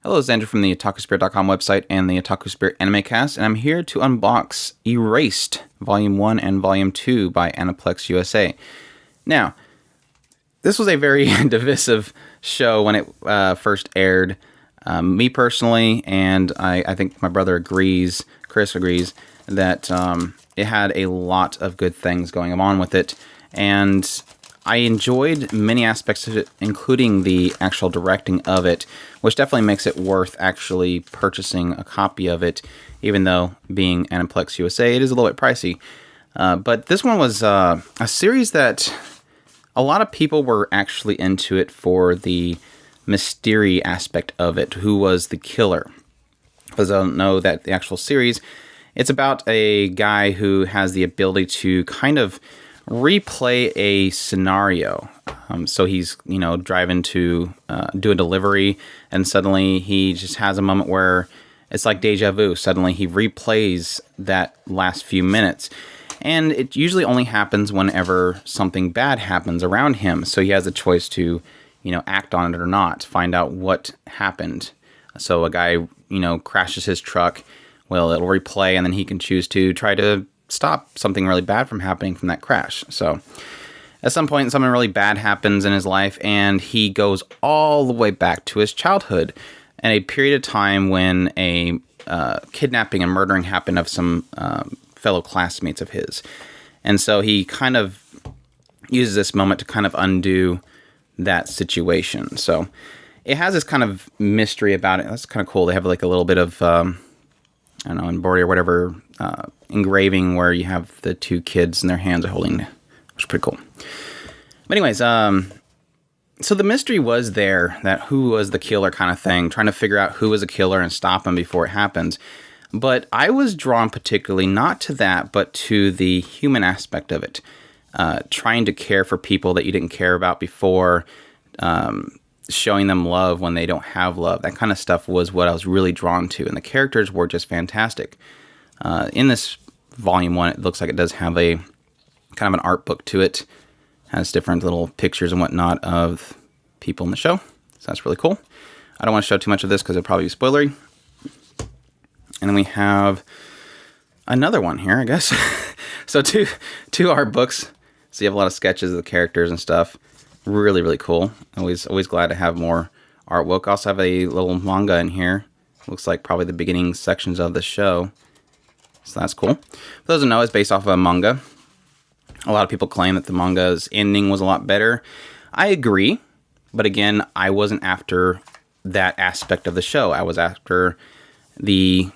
Hello, it's Andrew from the OtakuSpirit.com website and the Otaku Spirit Anime Cast, and I'm here to unbox Erased, Volume 1 and Volume 2 by Aniplex USA. Now, this was a very divisive show when it first aired. Me personally, and I think my brother agrees, Chris agrees, that it had a lot of good things going on with it, and I enjoyed many aspects of it, including the actual directing of it, which definitely makes it worth actually purchasing a copy of it, even though being Aniplex USA, it is a little bit pricey. But this one was a series that a lot of people were actually into it for the mystery aspect of it. Who was the killer? Because I don't know that the actual series, it's about a guy who has the ability to kind of replay a scenario. So he's, driving to do a delivery, and suddenly he just has a moment where it's like deja vu. Suddenly he replays that last few minutes. And it usually only happens whenever something bad happens around him. So he has a choice to, act on it or not, find out what happened. So a guy, crashes his truck. Well, it'll replay, and then he can choose to try to stop something really bad from happening from that crash. So at some point, something really bad happens in his life, and he goes all the way back to his childhood and a period of time when a kidnapping and murdering happened of some fellow classmates of his. And so he kind of uses this moment to kind of undo that situation. So it has this kind of mystery about it. That's kind of cool. They have like a little bit of, embroidery or whatever, engraving where you have the two kids and their hands are holding, which is pretty cool. But anyways, so the mystery was there, that who was the killer kind of thing, trying to figure out who was a killer and stop him before it happens. But I was drawn particularly not to that, but to the human aspect of it. Trying to care for people that you didn't care about before, showing them love when they don't have love. That kind of stuff was what I was really drawn to, and the characters were just fantastic. In this volume 1, it looks like it does have a kind of an art book to it. Has different little pictures and whatnot of people in the show. So that's really cool. I don't want to show too much of this because it'll probably be spoilery. And then we have another one here, I guess. So two art books. So you have a lot of sketches of the characters and stuff. Really, really cool. Always glad to have more artwork. Also have a little manga in here. Looks like probably the beginning sections of the show. So that's cool. For those who know, it's based off of a manga. A lot of people claim that the manga's ending was a lot better. I agree. But again, I wasn't after that aspect of the show. I was after the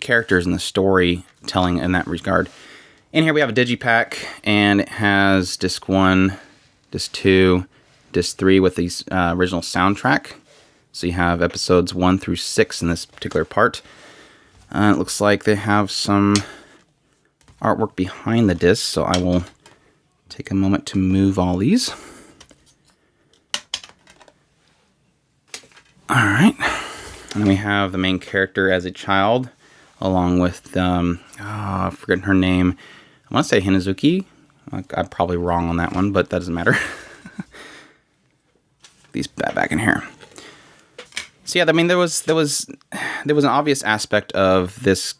characters and the storytelling in that regard. In here we have a digipack, and it has disc 1, disc 2, disc 3 with the original soundtrack. So you have episodes 1 through 6 in this particular part. It looks like they have some artwork behind the disc, so I will take a moment to move all these. Alright. And then we have the main character as a child, along with, I'm forgetting her name. I want to say Hinazuki. I'm probably wrong on that one, but that doesn't matter. These back in here. So yeah, I mean, there was an obvious aspect of this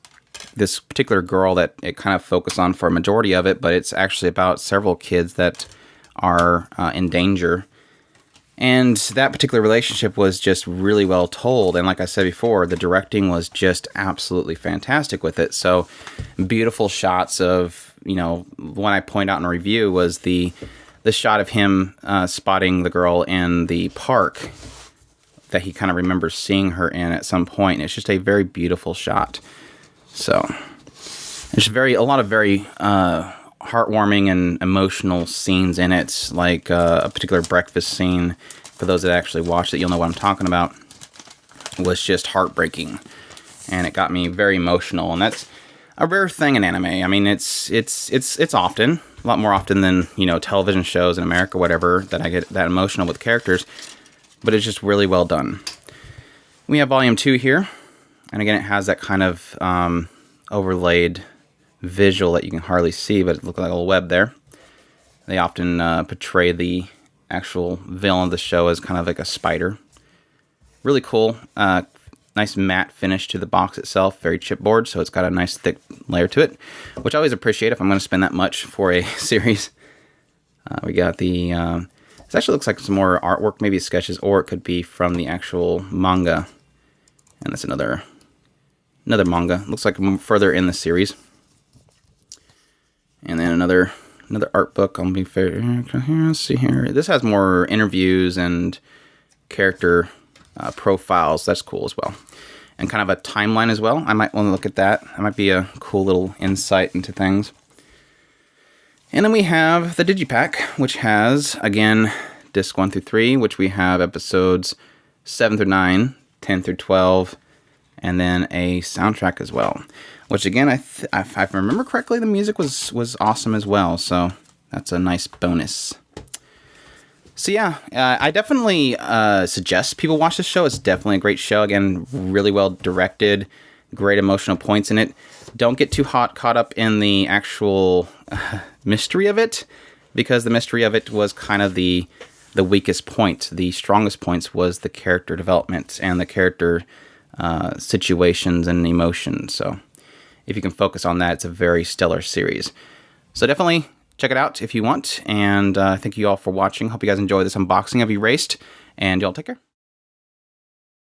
particular girl that it kind of focused on for a majority of it, but it's actually about several kids that are in danger. And that particular relationship was just really well told. And like I said before, the directing was just absolutely fantastic with it. So beautiful shots of, one I point out in a review was the shot of him spotting the girl in the park that he kind of remembers seeing her in at some point. It's just a very beautiful shot. So there's a lot of very heartwarming and emotional scenes in it, like a particular breakfast scene. For those that actually watched it, you'll know what I'm talking about. Was just heartbreaking, and it got me very emotional. And that's a rare thing in anime. I mean, it's often a lot more often than television shows in America, whatever, that I get that emotional with characters. But it's just really well done. We have volume 2 here, and again, it has that kind of overlaid visual that you can hardly see, but it looks like a little web there. They often portray the actual villain of the show as kind of like a spider. Really cool. nice matte finish to the box itself, very chipboard, so it's got a nice thick layer to it, which I always appreciate if I'm going to spend that much for a series. We got the, this actually looks like some more artwork, maybe sketches, or it could be from the actual manga. And that's another manga. Looks like further in the series. And then another art book. I'll be fair. Let's see here. This has more interviews and character profiles. That's cool as well. And kind of a timeline as well. I might want to look at that. That might be a cool little insight into things. And then we have the Digipack, which has, again, disc 1 through 3, which we have episodes 7 through 9, 10 through 12, and then a soundtrack as well. Which, again, if I remember correctly, the music was awesome as well. So that's a nice bonus. So yeah, I definitely suggest people watch this show. It's definitely a great show. Again, really well directed, great emotional points in it. Don't get too caught up in the actual mystery of it, because the mystery of it was kind of the weakest point. The strongest points was the character development and the character situations and emotions. So if you can focus on that, it's a very stellar series. So definitely check it out if you want. And thank you all for watching. Hope you guys enjoy this unboxing of Erased. And y'all take care.